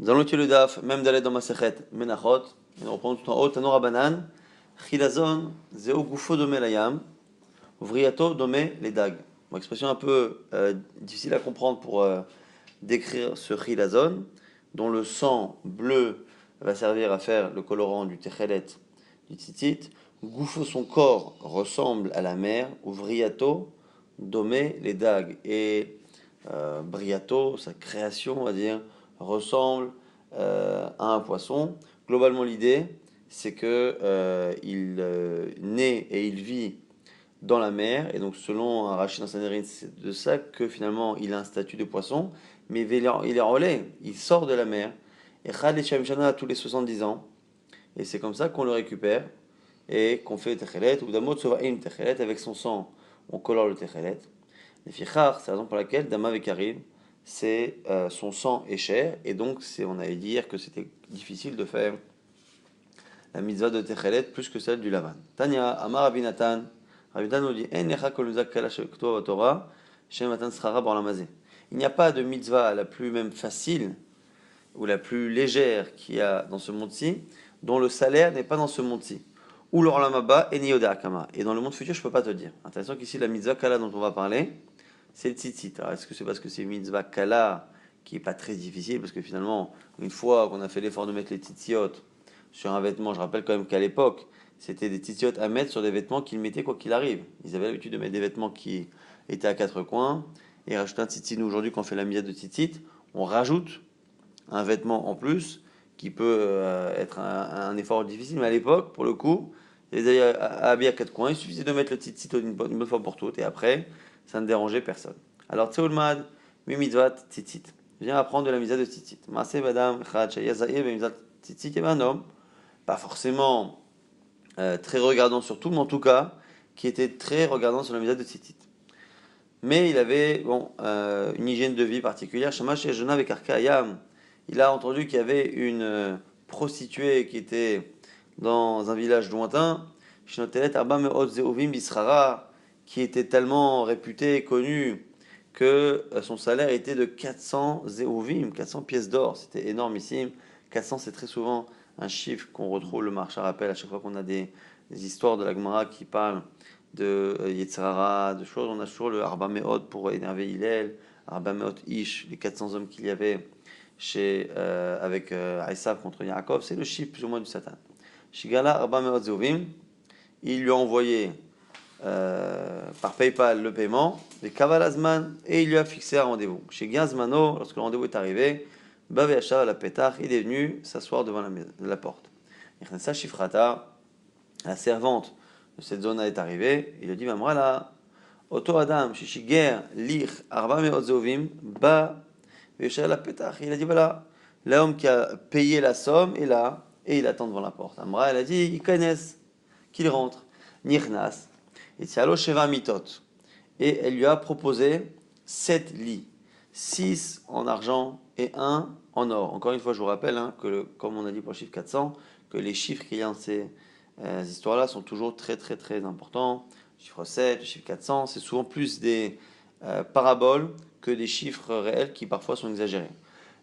Nous allons étudier le daf, même d'aller dans Masechet Menachot, et nous reprenons tout en haut, Tanor Abanan, Chilazon, Zeo Gufo Dome Layam, Vriato Dome Ledag. Bon, expression un peu difficile à comprendre pour décrire ce Chilazon, dont le sang bleu va servir à faire le colorant du Techelet, du Tzitzit. Gufo, son corps, ressemble à la mer, ou Vriato Dome Ledag. Et Briato, sa création, on va dire, ressemble à un poisson. Globalement, l'idée, c'est que il naît et il vit dans la mer, et donc selon un Rashi dans Sanhedrin, c'est de ça que finalement il a un statut de poisson, mais il est relais, il sort de la mer, et Chad et Shamshana tous les 70 ans, et c'est comme ça qu'on le récupère, et qu'on fait le Techelet, ou d'amot Sovaim Techelet, avec son sang, on colore le Techelet. Les fichar, c'est la raison pour laquelle Dama Vekarim, c'est son sang est cher, et donc on allait dire que c'était difficile de faire la mitzvah de Techelet plus que celle du Lavan. Tanya, Amar Rabinatan, Rabinatan nous dit, En necha kol mizvah kala shekto Torah, Shem matan schara bar lamazé. Il n'y a pas de mitzvah la plus même facile ou la plus légère qu'il y a dans ce monde-ci, dont le salaire n'est pas dans ce monde-ci. Ou l'orlamaba et niyoda akama. Et dans le monde futur, je ne peux pas te dire. Intéressant qu'ici, la mitzvah kala dont on va parler, c'est le tzitzit. Alors, est-ce que c'est parce que c'est une mitzvah kala qui n'est pas très difficile? Parce que finalement, une fois qu'on a fait l'effort de mettre les tzitziot sur un vêtement, je rappelle quand même qu'à l'époque, c'était des tzitziot à mettre sur des vêtements qu'ils mettaient quoi qu'il arrive. Ils avaient l'habitude de mettre des vêtements qui étaient à quatre coins et rajouter un tzitzit. Nous, aujourd'hui, quand on fait la mitzvah de tzitzit, on rajoute un vêtement en plus qui peut être un effort difficile. Mais à l'époque, pour le coup, ils avaient habillés à quatre coins. Il suffisait de mettre le tzitzit une bonne fois pour toutes et après, ça ne dérangeait personne. Alors, Tseulmad, Mimitzvat, Tzitzit. Viens apprendre de la mitzvah de Tzitzit. Maaseh Badam, Chad, Shayazaïe, Mimitzvat, Tzitzit, il y avait un homme, pas forcément très regardant sur tout, mais en tout cas, qui était très regardant sur la mitzvah de Tzitzit. Mais il avait une hygiène de vie particulière. Shamash Yajona avec Arkayam. Il a entendu qu'il y avait une prostituée qui était dans un village lointain, Shnotelet Arba Me'ot Zeovim Bisrara, qui était tellement réputé et connu que son salaire était de 400 Zeovim, 400 pièces d'or. C'était énormissime. 400, c'est très souvent un chiffre qu'on retrouve, le marchand rappelle à chaque fois qu'on a des histoires de la Gemara qui parlent de Yetzirara, de choses. On a toujours le Arba Me'ot pour énerver Hillel, Arba Me'ot Ish, les 400 hommes qu'il y avait avec Esav contre Yaakov, c'est le chiffre plus ou moins du Satan. Shigala Arba Me'ot Zeovim, il lui a envoyé par PayPal le paiement, des Kavalazman, et il lui a fixé un rendez-vous. Chez Gazmano, lorsque le rendez-vous est arrivé, Bavé Achar à la Pétach, il est venu s'asseoir devant la porte. Yachnesa Shifrata, la servante de cette zone est arrivée, il lui dit Mamrala, Oto Adam, Shishiger, Lich, Arba Me'ot Zeovim, Ba, Véchal la Pétach. Il a dit voilà, l'homme qui a payé la somme est là, et il attend devant la porte. Amra, elle a dit ils connaissent, qu'il rentre. Nirnas. Et Tialo Sheva Mitot. Et elle lui a proposé 7 lits, 6 en argent et 1 en or. Encore une fois, je vous rappelle, comme on a dit pour le chiffre 400, que les chiffres qu'il y a dans ces histoires-là sont toujours très très très importants. Le chiffre 7, le chiffre 400, c'est souvent plus des paraboles que des chiffres réels qui parfois sont exagérés.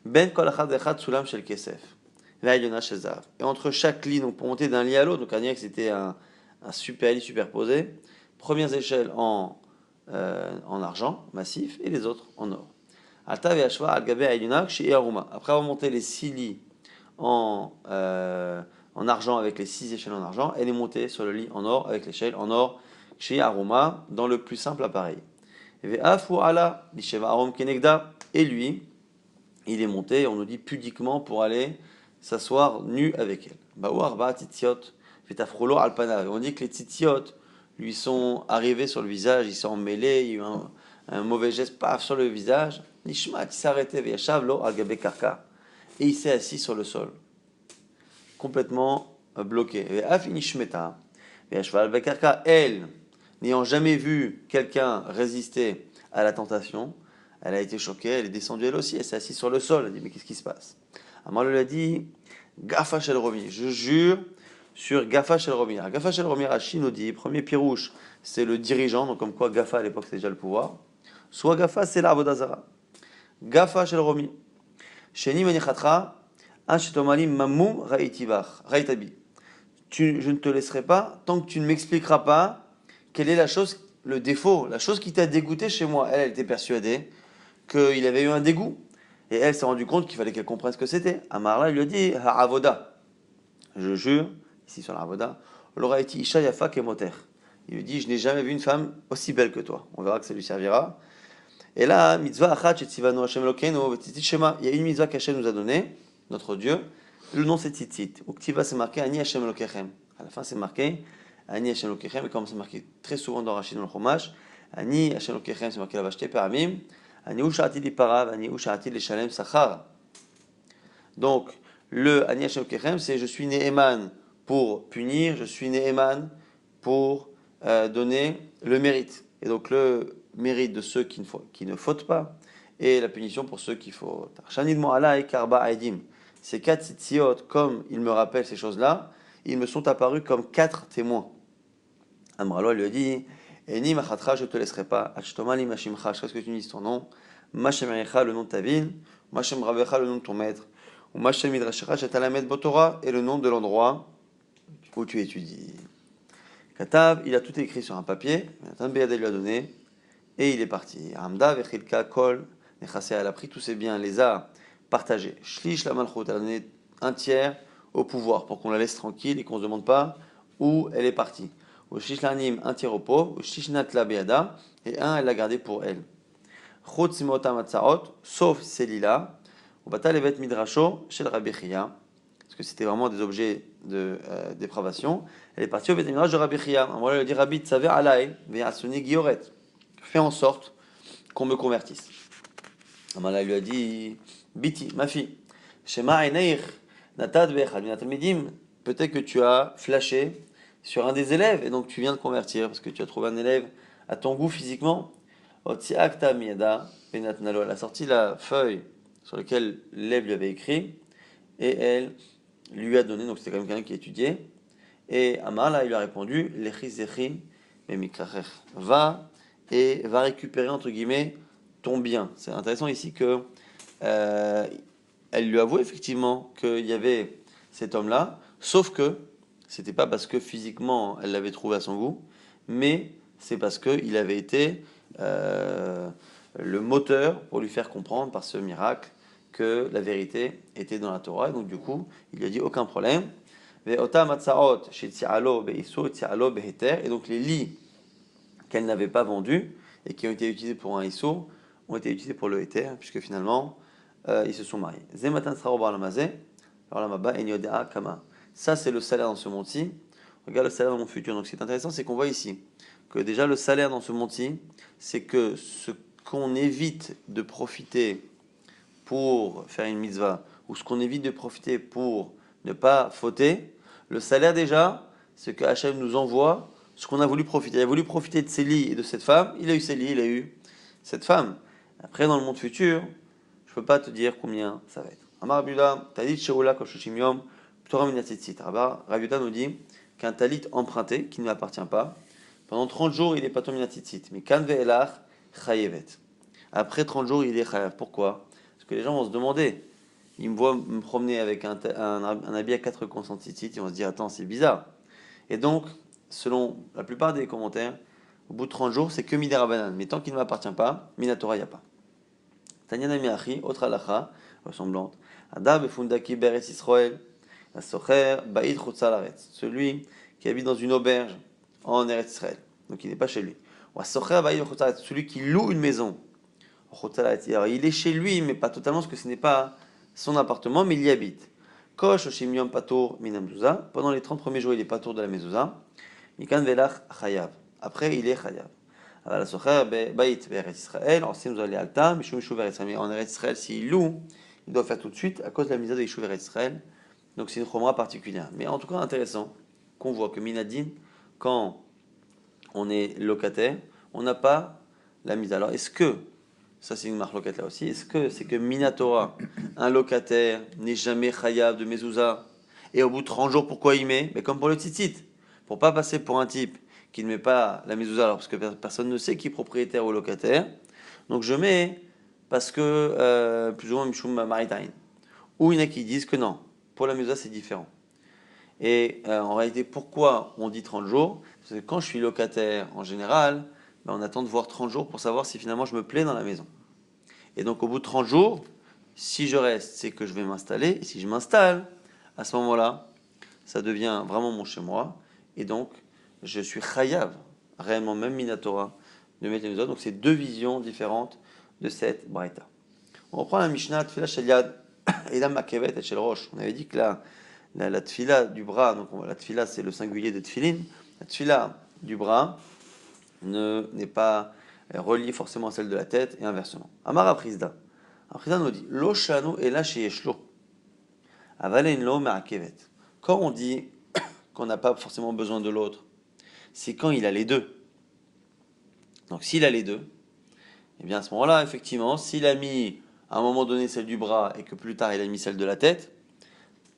Ben kol achad echad sulam shel kesef. Et entre chaque lit, donc pour monter d'un lit à l'autre, donc on dirait que c'était un super lit superposé. Premières échelles en argent massif et les autres en or. Après avoir monté les 6 lits en argent avec les 6 échelles en argent, elle est montée sur le lit en or avec l'échelle en or chez Aruma dans le plus simple appareil. Et lui, il est monté, on nous dit pudiquement, pour aller s'asseoir nu avec elle. On dit que les tzitziot lui sont arrivés sur le visage, ils sont mêlés, il y a eu un mauvais geste, paf, sur le visage. Nishmat, il s'est arrêté, et il s'est assis sur le sol, complètement bloqué. Elle, n'ayant jamais vu quelqu'un résister à la tentation, elle a été choquée, elle est descendue elle aussi, elle s'est assise sur le sol, elle a dit mais qu'est-ce qui se passe? Amar lui a dit Gafa Shel Romi, je jure sur Gafa Shel Romi. Gafa Shel Romi Rashi nous dit, premier pirouche, c'est le dirigeant, donc comme quoi Gafa à l'époque c'était déjà le pouvoir, soit Gafa c'est l'Avodazara. Gafa Shel Romi. Sheni Menichatra, Ashtomali mamum raïtibach, raïtabi. Je ne te laisserai pas tant que tu ne m'expliqueras pas quelle est la chose, le défaut, la chose qui t'a dégoûté chez moi. Elle était persuadée qu'il avait eu un dégoût. Et elle s'est rendue compte qu'il fallait qu'elle comprenne ce que c'était. Amarla lui a dit Ha'avoda. Je jure, ici sur la Ha'avoda, l'aura été Isha Yafa Kemoter. Il lui dit je n'ai jamais vu une femme aussi belle que toi. On verra que ça lui servira. Et là, mitzvah achat shetzivanu Hashem Elokeinu v'tzitzit shema. Il y a une mitzvah qu'Hashem nous a donnée, notre Dieu. Le nom c'est tzitzit. Ou ktiva c'est marqué Ani Hashem Elokechem. À la fin c'est marqué Ani Hashem Elokechem. Et comme c'est marqué très souvent dans Rachid dans le Chumash, Ani Hashem Elokechem c'est marqué là-bas shte paramim. Ani ushati li parav, ani ushati li shalem sachar. Donc le Ani Hashem Elokechem c'est je suis Ne'eman pour punir, je suis Ne'eman pour donner le mérite. Et donc le mérite de ceux qui ne fautent pas et la punition pour ceux qui fautent. Ces 4 tzitziot, comme ils me rappellent ces choses-là, ils me sont apparus comme 4 témoins. Amralo lui a dit Eni machatra, je ne te laisserai pas. Achtomali mashimcha, jusqu'à ce que tu dises ton nom. Mashem Erecha, le nom de ta ville. Mashem Rabecha, le nom de ton maître. Ou Mashem Midrashecha, Shetalamed Botora, et le nom de l'endroit où tu étudies. Katav, il a tout écrit sur un papier. Nathan Beyadeh lui a donné. Et il est parti. Hamda vechilka kol nechaseh, elle a pris tous ses biens, les a partagés. Shlish la malchut, elle a donné un tiers au pouvoir pour qu'on la laisse tranquille et qu'on ne se demande pas où elle est partie. Ou shlish l'anim, un tiers au pauvre. Ou shlish natla beada, et un elle l'a gardé pour elle. Chut simota matzaot, sauf celui-là. Ou bata levet midrasho shel Rabbi Chia, parce que c'était vraiment des objets de dépravation. Elle est partie au bet midrash de Rabbi Chia. On lui a dit Rabbi tsaver alay ve'asuni gioret. Fais en sorte qu'on me convertisse. Amala lui a dit Biti, ma fille, Shema Eneir, Natad Bechad, peut-être que tu as flashé sur un des élèves et donc tu viens de convertir parce que tu as trouvé un élève à ton goût physiquement. Otsiakta Miada, Benatnalo, elle a sorti la feuille sur laquelle l'élève lui avait écrit et elle lui a donné, donc c'était quand même quelqu'un qui étudiait. Et Amala, il lui a répondu Lechizechi, Memikrachech, va et va récupérer entre guillemets ton bien. C'est intéressant ici que elle lui avoue effectivement qu'il y avait cet homme-là, sauf que c'était pas parce que physiquement elle l'avait trouvé à son goût, mais c'est parce qu'il avait été le moteur pour lui faire comprendre par ce miracle que la vérité était dans la Torah. Et donc du coup, il lui a dit aucun problème. Et donc les lits qu'elle n'avait pas vendus et qui ont été utilisés pour un ISO ont été utilisés pour le Héter, puisque finalement ils se sont mariés. Ça c'est le salaire dans ce monde-ci. Regarde le salaire dans mon futur. Donc ce qui est intéressant, c'est qu'on voit ici que déjà le salaire dans ce monde-ci, c'est que ce qu'on évite de profiter pour faire une mitzvah, ou ce qu'on évite de profiter pour ne pas fauter, le salaire déjà, c'est que Hachem nous envoie ce qu'on a voulu profiter. Il a voulu profiter de ses lits et de cette femme, il a eu ses lits, il a eu cette femme. Après, dans le monde futur, je ne peux pas te dire combien ça va être. Amar Rabiuda, talit sheoula koshoshim yom, ptora minatzitzit. Rabiuda nous dit qu'un talit emprunté, qui ne m'appartient pas, pendant 30 jours, il est pato minatzitzit. Mais kan ve'elach chayevet. Après 30 jours, il est chayav. Pourquoi? Parce que les gens vont se demander. Ils me voient me promener avec un habit à 4 coins sans tzitzit, ils vont se dire, attends, c'est bizarre. Et donc, selon la plupart des commentaires, au bout de 30 jours, c'est que Midera Banan. Mais tant qu'il ne m'appartient pas, Minatora, il n'y a pas. Tanyana Miachi, autre halacha, ressemblante. Ada befundaki beretz Israël, asocher ba'id chutzalaretz. Celui qui habite dans une auberge en Eretz Israël. Donc il n'est pas chez lui. Ou asocher ba'id chutzalaretz. Celui qui loue une maison. Alors il est chez lui, mais pas totalement, parce que ce n'est pas son appartement, mais il y habite. Kosh oshim yom patur minam mezouza. Pendant les 30 premiers jours, il est patur de la mezouza. Mikan velach chayav. Après, il est chayav. Alors, la socher ba'it be'eretz Israël. En nous allons alta, mishum yishuv eretz Israël. En Eretz Israël, s'il loue, il doit faire tout de suite à cause de la misère de yishuv eretz Israël. Donc c'est une chomra particulière. Mais en tout cas, intéressant qu'on voit que minadin, quand on est locataire, on n'a pas la mise. Alors, est-ce que ça c'est une marque locataire là aussi. Est-ce que c'est que Minatora, un locataire, n'est jamais chayav de mezouza, et au bout de 30 jours, pourquoi il met? Mais comme pour le tzitzit, pour pas passer pour un type qui ne met pas la mezouza, alors parce que personne ne sait qui est propriétaire ou locataire. Donc je mets parce que plus ou moins mishum maritain. Ou il y en a qui disent que non, pour la mezouza c'est différent. Et en réalité, pourquoi on dit 30 jours? Parce que quand je suis locataire, en général, ben, on attend de voir 30 jours pour savoir si finalement je me plais dans la maison. Et donc au bout de 30 jours, si je reste, c'est que je vais m'installer. Et si je m'installe, à ce moment-là, ça devient vraiment mon chez-moi. Et donc, je suis chayav, réellement même Minatora, de mettre les mezuzot. Donc c'est deux visions différentes de cette braïta. On reprend la Mishnah, Tfila Shel Yad, et la Makevet et Shel Rosh. On avait dit que la tfila du bras, donc la tfila c'est le singulier de tfilin, la tfila du bras n'est pas reliée forcément à celle de la tête et inversement. Amar Aprizda. Aprizda nous dit Lo shanu ela sheyeshlo. Avalen lo ma'akevet. Quand on dit qu'on n'a pas forcément besoin de l'autre, c'est quand il a les deux. Donc s'il a les deux, et bien à ce moment-là, effectivement, s'il a mis à un moment donné celle du bras et que plus tard il a mis celle de la tête,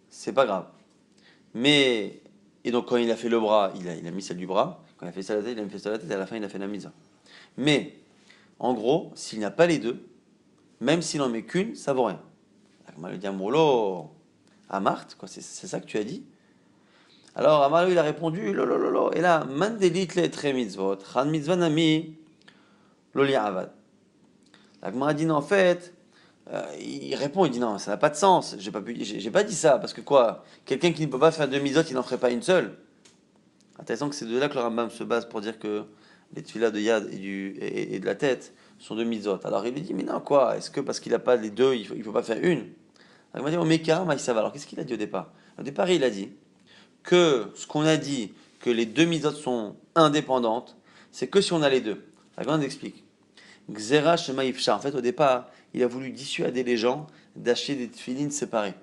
c'est pas grave. Mais, et donc quand il a fait le bras, il a mis celle du bras. Quand il a fait celle de la tête, il a mis celle de la tête et à la fin il a fait la mise. Mais, en gros, s'il n'y a pas les deux, même s'il n'en met qu'une, ça vaut rien. Agma lui dit Amrolo, Amart, quoi, c'est ça que tu as dit? Alors Amar lui il a répondu Lolo, et là, Mandelit le tre mitzvot, Chan mitzvah nami, loli avad. Agma a dit non, en fait, il répond, il dit non, ça n'a pas de sens, j'ai pas dit ça, parce que quoi, quelqu'un qui ne peut pas faire deux mitzvot, il n'en ferait pas une seule. Intéressant que c'est de là que le Rambam se base pour dire que les tefillah de Yad et de la tête sont deux mitzvot. Alors il lui dit, mais non, quoi, est-ce que parce qu'il n'a pas les deux, il ne faut pas faire une? Alors il m'a dit, oh, Mekar, Maïsava. Alors qu'est-ce qu'il a dit au départ? Au départ, il a dit que ce qu'on a dit, que les deux mitzvot sont indépendantes, c'est que si on a les deux. La grande explique. Xera Shema Ifsha. En fait, au départ, il a voulu dissuader les gens d'acheter des tefillines séparés.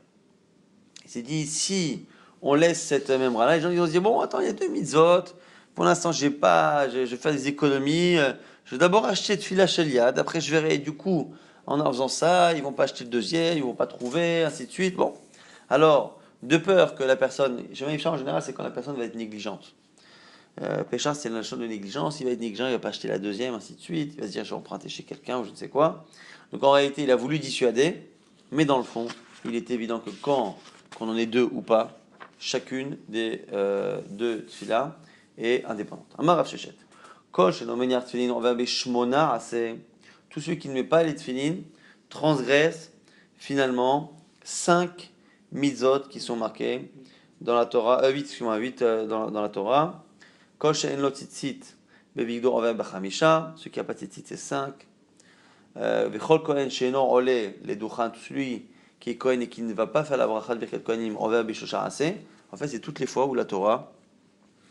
Il s'est dit, si on laisse cette membre-là, les gens ils vont se dire, bon, attends, il y a deux mitzvot, pour l'instant, je vais faire des économies, je vais d'abord acheter de fila Yad, après je verrai, du coup, en faisant ça, ils vont pas acheter le deuxième, ils vont pas trouver, ainsi de suite. Bon, alors, de peur que la personne, je vais en général, c'est quand la personne va être négligente. Péchard, c'est la chose de négligence, il va être négligent, il va pas acheter la deuxième, ainsi de suite, il va se dire, je vais emprunter chez quelqu'un, ou je ne sais quoi. Donc en réalité, il a voulu dissuader, mais dans le fond, il est évident que quand qu'on en ait deux ou pas, chacune des deux tfilas est indépendante. Amar Rav Shechet. Kol shelo meniach tfilin ova beshmona aseh. Tous ceux qui ne mettent pas les tfilin transgressent finalement 5 mitzvot qui sont marqués dans la Torah, 8, excuse-moi, 8 dans la Torah. Kol she'en lo tzitzit bevigdo ova b'chamisha. Ceux qui n'ont pas de tzitzit, c'est 5. Vechol kohen she'eno ole les duchan, tout celui qui est Kohen et qui ne va pas faire la bracha de Birkat Kohanim, envers Bishosha Aseh, en fait, c'est toutes les fois où la Torah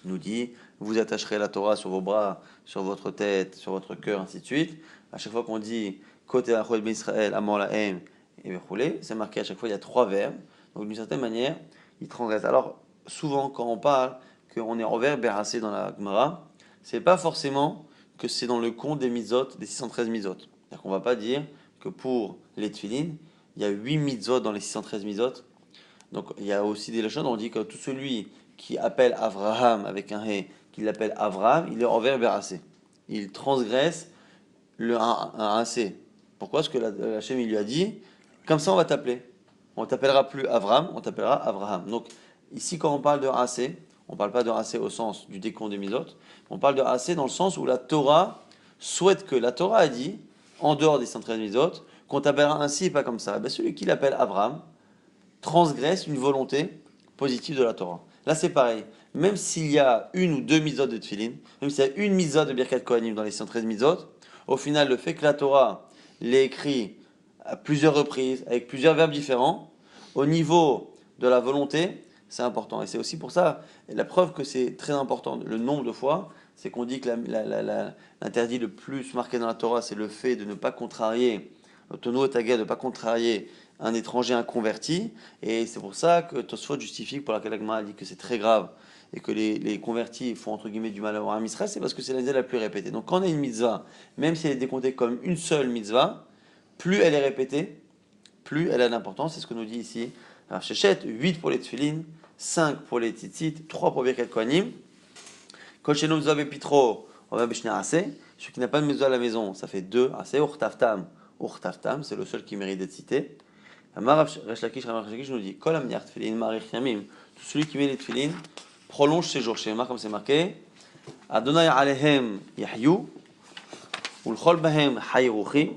nous dit vous attacherez la Torah sur vos bras, sur votre tête, sur votre cœur, ainsi de suite. À chaque fois qu'on dit Kote Achol Ben Israël, Amor Lahem, et Bechoulé, c'est marqué à chaque fois, il y a 3 verbes. Donc d'une certaine manière, il transgresse. Alors, souvent, quand on parle qu'on est envers Berasé dans la Gemara, c'est pas forcément que c'est dans le compte des mitzvot, des 613 mitzvot. C'est-à-dire qu'on va pas dire que pour les tefillin, il y a 8 mitzvot dans les 613 mitzvot. Donc il y a aussi des lachons, on dit que tout celui qui appelle Avraham avec un hé, qui l'appelle Avraham, il est envers Berasé. Il transgresse un C. Pourquoi? Parce que la Hachem, il lui a dit, comme ça on va t'appeler. On t'appellera plus Avram, on t'appellera Avraham. Donc ici quand on parle de AC, on ne parle pas de AC au sens du décompte des mitzvot, on parle de AC dans le sens où la Torah souhaite que la Torah a dit, en dehors des 113 mitzvot, qu'on t'appellera ainsi et pas comme ça. Ben, celui qui l'appelle Avram transgresse une volonté positive de la Torah. Là c'est pareil. Même s'il y a une ou deux mitzvot de Tfilin, même s'il y a une mitzvot de Birkat Kohanim dans les 113 mitzvot, au final le fait que la Torah l'ait écrit à plusieurs reprises, avec plusieurs verbes différents, au niveau de la volonté, c'est important. Et c'est aussi pour ça, et la preuve que c'est très important, le nombre de fois, c'est qu'on dit que l'interdit le plus marqué dans la Torah, c'est le fait de ne pas contrarier, Tono et Taguer, de ne pas contrarier un étranger inconverti. Et c'est pour ça que Tosfot justifie, pour laquelle Agma a dit que c'est très grave, et que les convertis font entre guillemets du mal à un Israël, c'est parce que c'est la mitzvah la plus répétée. Donc quand on a une mitzvah, même si elle est décomptée comme une seule mitzvah, plus elle est répétée, plus elle a d'importance. C'est ce que nous dit ici alors Shechet, 8 pour les tefillin, 5 pour les tzitzit, 3 pour Birkat Kohanim. Kol sheno mezuzah bepitro, on va b'shnei aseh. Celui qui n'a pas de mezuzah à la maison, ça fait 2 aseh. Urtaftam, c'est le seul qui mérite d'être cité. Amar Resh Lakish nous dit Kol amniach tefillin marich yamim. Tout celui qui met les tefillin prolonge ses jours. Chez Mar, comme c'est marqué, Adonai alehem yahyu, ulchol bahem hayruchi,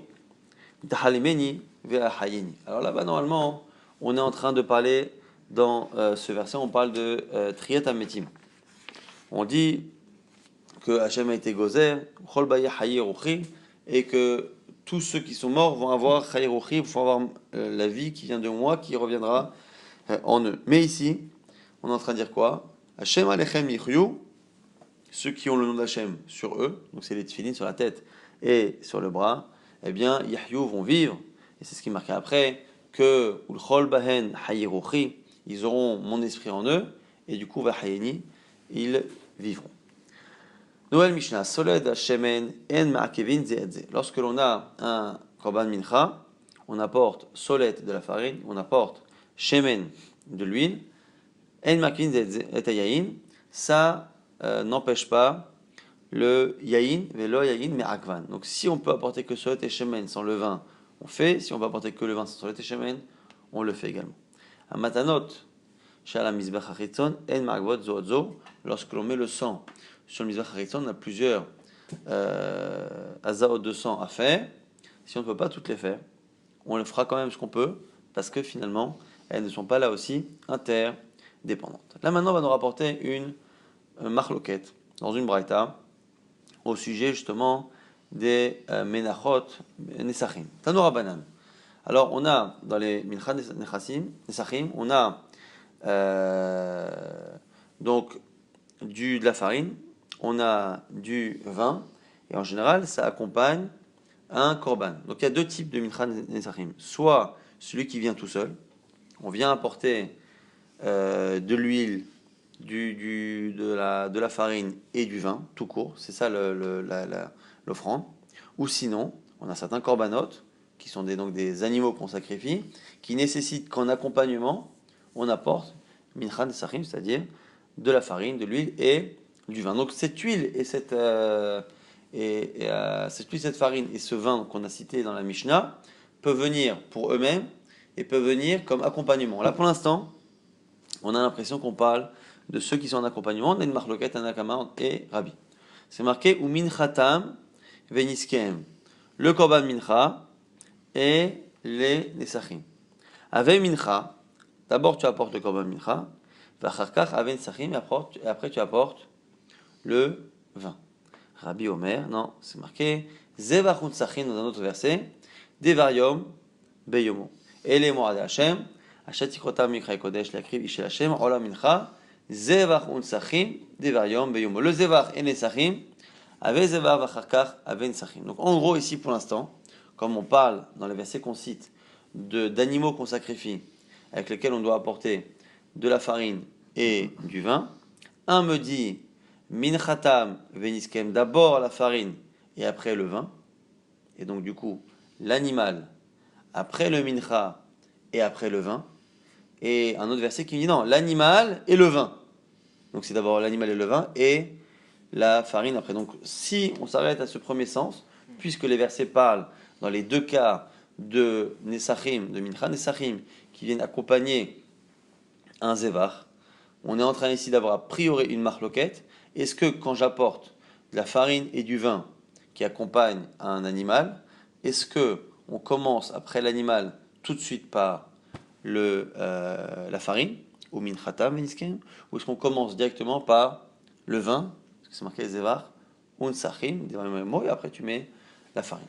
tahalimeni ve'ahayini. Alors là-bas, normalement, on est en train de parler, dans ce verset, on parle de Triyat Ametim. On dit que Hachem a été gozer, ulchol bahem hayruchi, et que tous ceux qui sont morts vont avoir hayruchi, vont avoir la vie qui vient de moi, qui reviendra en eux. Mais ici, on est en train de dire quoi? Hachem alechem yihyu, ceux qui ont le nom d'Hachem sur eux, donc c'est les tefillin sur la tête et sur le bras, eh bien, yahyu vont vivre, et c'est ce qui est marqué après, que ulchol bahen hayiruchi, ils auront mon esprit en eux, et du coup, vahayeni, ils vivront. Noël Mishnah, Soled Hashemen en ma'akevin ze'edze. Lorsque l'on a un korban mincha, on apporte solet de la farine, on apporte shemen de l'huile, en ma'akevin ze'edze et yayin, ça n'empêche pas le yayin, velo yayin me'akvan. Donc si on peut apporter que solet et shemen sans le vin, on fait. Si on peut apporter que le vin sans solet et shemen, on le fait également. A matanot, shala mizbech hachitzon, en ma'akvot zo'odzo, lorsque l'on met le sang sur le mizbech hachitzon, on a plusieurs azaot de sang à faire. Si on ne peut pas toutes les faire, on le fera quand même ce qu'on peut, parce que finalement, elles ne sont pas là aussi interdépendantes. Là maintenant, on va nous rapporter une marloquette dans une braïta au sujet justement des menachot nesachim. Tanura banan. Alors on a dans les mincha nesachim, on a donc de la farine, on a du vin, et en général ça accompagne un korban. Donc il y a deux types de mincha nesachim. Soit celui qui vient tout seul, on vient apporter de l'huile, de la farine et du vin, tout court, c'est ça l'offrande. Ou sinon, on a certains corbanotes, qui sont donc des animaux qu'on sacrifie, qui nécessitent qu'en accompagnement, on apporte mincha nesachim, c'est-à-dire de la farine, de l'huile et du vin. Donc cette huile et cette farine et ce vin qu'on a cité dans la Mishnah peuvent venir pour eux-mêmes et peuvent venir comme accompagnement. Là pour l'instant, on a l'impression qu'on parle de ceux qui sont en accompagnement. On a une marloquette, Anakama et Rabbi. C'est marqué ou minchatam veniskem, le korban mincha et les nesachim. Avec mincha, d'abord tu apportes le korban mincha, vacharkach avec nesachim, et après tu apportes le vin. Rabbi Omer, non, c'est marqué zevachun nesachim dans un autre verset, devarium beyomo. Et les mois de Hashem, Hachatikotam mikra kodesh lakriv ishel Hashem olam mincha. Zevach unsachim devarium beyomo. Le zevach et nesachim avec zevach vacharkach avec nesachim. Donc en gros ici pour l'instant, comme on parle dans les versets qu'on cite d'animaux qu'on sacrifie, avec lesquels on doit apporter de la farine et du vin, un me dit minchatam veniskem, d'abord la farine et après le vin, et donc du coup l'animal après le mincha et après le vin. Et un autre verset qui me dit non, l'animal et le vin. Donc c'est d'abord l'animal et le vin et la farine après. Donc si on s'arrête à ce premier sens, puisque les versets parlent dans les deux cas de nesachim, de mincha nesachim, qui viennent accompagner un zevach, on est en train ici d'avoir a priori une marloquette. Est-ce que quand j'apporte de la farine et du vin qui accompagnent un animal, est-ce que on commence après l'animal tout de suite par la farine, ou minchatam veniskem, ou est-ce qu'on commence directement par le vin, parce que c'est marqué zevach, unsachim, et après tu mets la farine.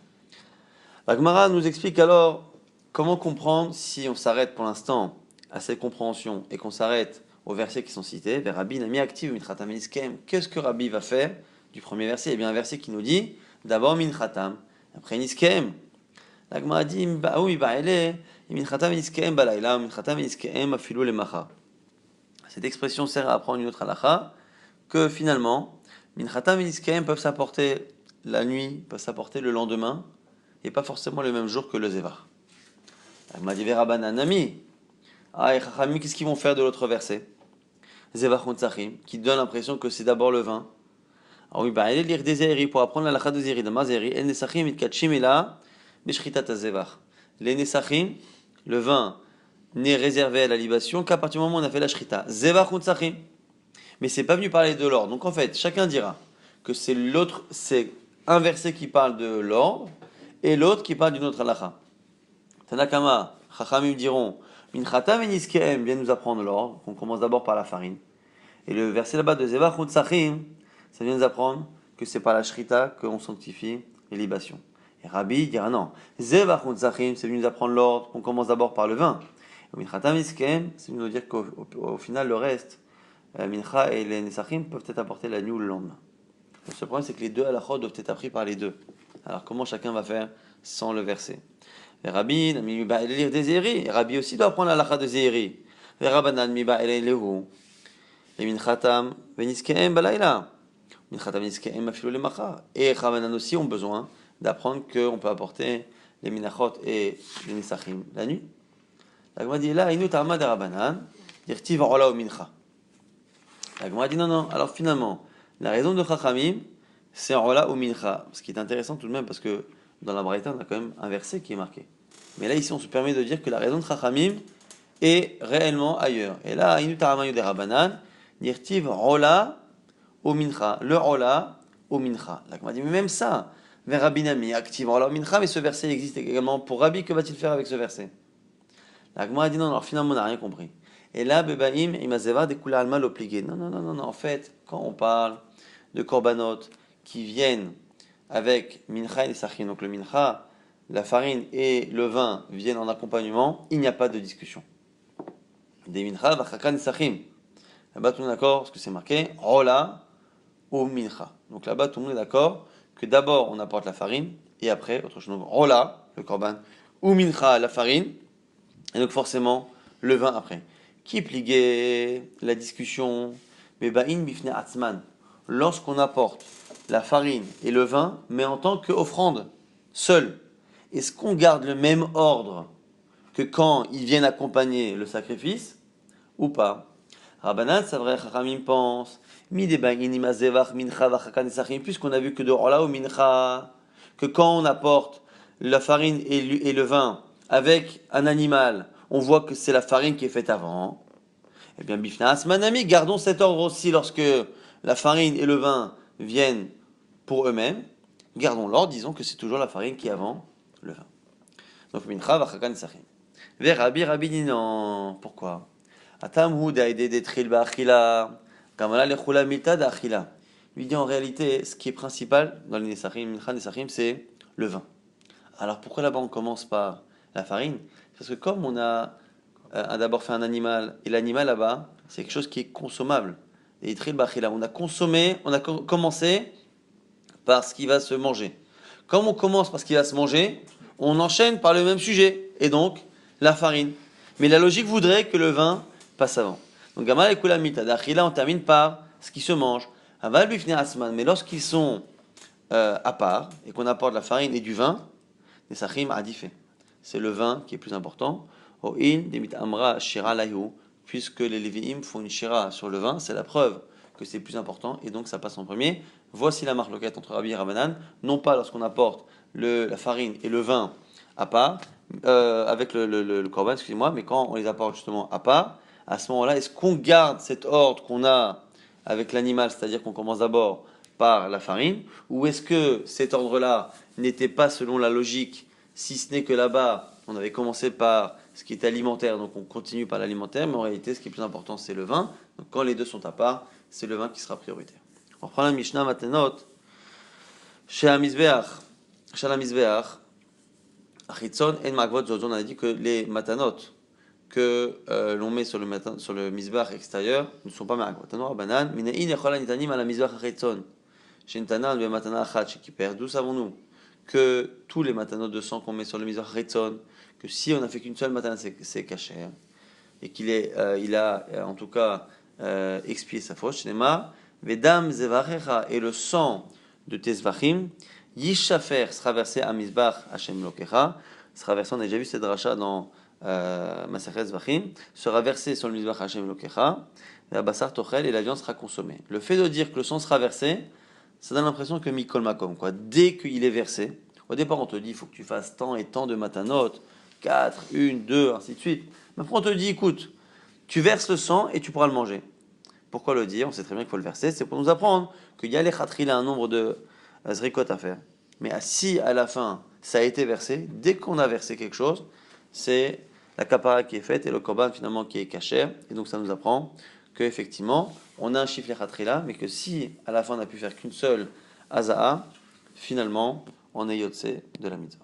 La Gemara nous explique alors comment comprendre si on s'arrête pour l'instant à cette compréhension et qu'on s'arrête aux versets qui sont cités, vers Rabbi Nami active minchatam veniskem. Qu'est-ce que Rabbi va faire du premier verset? Eh bien un verset qui nous dit d'abord minchatam, après niskem. La Gemara dit cette expression sert à apprendre une autre halakha, que finalement, minchatam et niskem peuvent s'apporter la nuit, peuvent s'apporter le lendemain, et pas forcément le même jour que le zevach. La Gemara dit verabananami. Ah, et chachamim, qu'est-ce qu'ils vont faire de l'autre verset? Zevach unsachim, qui donne l'impression que c'est d'abord le vin. Ah oui, bah, allez lire des zéri pour apprendre la halakha de zéri. Dans ma zéri, en nesachim itkatchim ela. Les nesachim, le vin n'est réservé à la libation qu'à partir du moment où on a fait la shrita. Zevach Utsachim. Mais c'est pas venu parler de l'ordre. Donc en fait, chacun dira que c'est l'autre, c'est un verset qui parle de l'ordre et l'autre qui parle d'une autre halakha. Tanakama, Chachamim diront, Minchata Veniskeem vient nous apprendre l'ordre, qu'on commence d'abord par la farine. Et le verset là-bas de Zevach Utsachim, ça vient nous apprendre que c'est par la shrita qu'on sanctifie les libations. Et Rabbi dira non, Zevach Utsachim, c'est venu nous apprendre l'ordre, qu'on commence d'abord par le vin. Et Minchata Veniskeem, c'est venu nous dire qu'au final, le reste, Mincha et les Nesachim peuvent être apportés la nuit ou le lendemain. Le seul problème, c'est que les deux halachot doivent être appris par les deux. Alors, comment chacun va faire sans le verset? Et Rabbi, il va lire des Zéhiri. Rabbi aussi doit apprendre la halakha de Zéhiri. Et Rabbanan, mi ba lehu. Et Minchatam, veniskeem balayla. Minchatam veniskeem afilo le macha. Et Rabbanan aussi ont besoin d'apprendre qu'on peut apporter les minachot et les Nesachim la nuit. La Gemara dit là, inu ta'ama de Rabbanan, dirtiv ola ou mincha. La Gemara dit non. Alors finalement, la raison de Chachamim, c'est Ola ou Mincha. Ce qui est intéressant tout de même, parce que dans la Braïta, on a quand même un verset qui est marqué. Mais là, ici, on se permet de dire que la raison de Chachamim est réellement ailleurs. Et là, Inu Taramayu de Rabbanan, Nirtiv Ola ou Mincha. Le Ola ou Mincha. La Gemara dit, mais même ça, vers Rabbi Nami, active Ola ou Mincha, mais ce verset existe également pour Rabbi. Que va-t-il faire avec ce verset? La Gemara dit non, alors finalement, on n'a rien compris. Et là, Bebaim, Imazeva, découle alma l'obligé. Non. En fait, quand on parle de korbanot qui viennent avec mincha et sachin, donc le mincha, la farine et le vin viennent en accompagnement, il n'y a pas de discussion. Des mincha, vachakan et sachim. Là-bas, tout le monde est d'accord, parce que c'est marqué, rola ou mincha. Donc là-bas, tout le monde est d'accord que d'abord, on apporte la farine, et après, autre chose, donc rola, le korban, ou mincha, la farine, et donc forcément, le vin après. Qui pliguait la discussion? Mais ba'in bifne atzman. Lorsqu'on apporte la farine et le vin, mais en tant qu'offrande, seul, est-ce qu'on garde le même ordre que quand ils viennent accompagner le sacrifice ou pas? Rabbanan, c'est vrai, Chachamim pense, mi de ba'in imazevach mincha vachakan esachim, puisqu'on a vu que de rola ou mincha, que quand on apporte la farine et le vin avec un animal, on voit que c'est la farine qui est faite avant. Eh bien, Bifna Asmanami, gardons cet ordre aussi lorsque la farine et le vin viennent pour eux-mêmes. Gardons l'ordre, disons que c'est toujours la farine qui est avant le vin. Donc, Mincha, Vachakan, Sachim. Vers Rabbi dit non. Pourquoi? Atamhu daïde detril ba'achila. Kamala lechula milta d'achila. Lui dit en réalité, ce qui est principal dans les Nesachim, Mincha Nesachim, c'est le vin. Alors pourquoi là-bas on commence par la farine? Parce que comme on a d'abord fait un animal, et l'animal là-bas, c'est quelque chose qui est consommable. Et on a consommé, on a commencé par ce qui va se manger. Comme on commence par ce qui va se manger, on enchaîne par le même sujet, et donc la farine. Mais la logique voudrait que le vin passe avant. Donc Gamal et Kulamita, d'Achila, on termine par ce qui se mange. Aval Bifne Asman, mais lorsqu'ils sont à part, et qu'on apporte la farine et du vin, Nesachim adifé. C'est le vin qui est plus important. O'in demit amra shira lahu, puisque les Lévi'im font une shira sur le vin, c'est la preuve que c'est plus important et donc ça passe en premier. Voici la marloquette entre Rabbi et Rabbanan, non pas lorsqu'on apporte la farine et le vin à part, avec le korban, excusez-moi, mais quand on les apporte justement à part, à ce moment-là, est-ce qu'on garde cet ordre qu'on a avec l'animal, c'est-à-dire qu'on commence d'abord par la farine, ou est-ce que cet ordre-là n'était pas selon la logique, si ce n'est que là-bas, on avait commencé par ce qui est alimentaire, donc on continue par l'alimentaire, mais en réalité, ce qui est plus important, c'est le vin. Donc quand les deux sont à part, c'est le vin qui sera prioritaire. On reprend la Mishnah Matanot. Chez la Mizbeach, Achitzon en Magvot Zozon, on a dit que les Matanot que l'on met sur le Mizbeach extérieur ne sont pas Magvot. Tanor Banan, Minein Yechola Nitanim à la Mizbeach Achitzon. Chez Ntanan, le Matana Achat, chez Kiper. D'où savons-nous que tous les matanot de sang qu'on met sur le Mizbeach Achitzon, que si on n'a fait qu'une seule matana, c'est caché, et il a en tout cas expié sa faute. Shnema, Vedam Zevachecha, et le sang de tes Zvachim, Yishafer sera versé à Mizbach Hashem Lokecha, sera versé, on a déjà vu cette dracha dans Masachet Zvachim, sera versé sur le Mizbach Hashem Lokecha, et Abassar Tochel, et la viande sera consommée. Le fait de dire que le sang sera versé, ça donne l'impression que Mikol Makom, quoi. Dès qu'il est versé, au départ on te dit il faut que tu fasses tant et tant de matanot, 4, 1, 2, ainsi de suite. Mais après, on te dit, écoute, tu verses le sang et tu pourras le manger. Pourquoi le dire? On sait très bien qu'il faut le verser. C'est pour nous apprendre qu'il y a les khatri, il a un nombre de zrikot à faire. Mais si à la fin, ça a été versé, dès qu'on a versé quelque chose, c'est la kapara qui est faite et le korban finalement qui est caché. Et donc ça nous apprend qu'effectivement, on a un chiffre khatri là, mais que si à la fin on n'a pu faire qu'une seule aza'a, finalement, on est yotse de la mitzvah.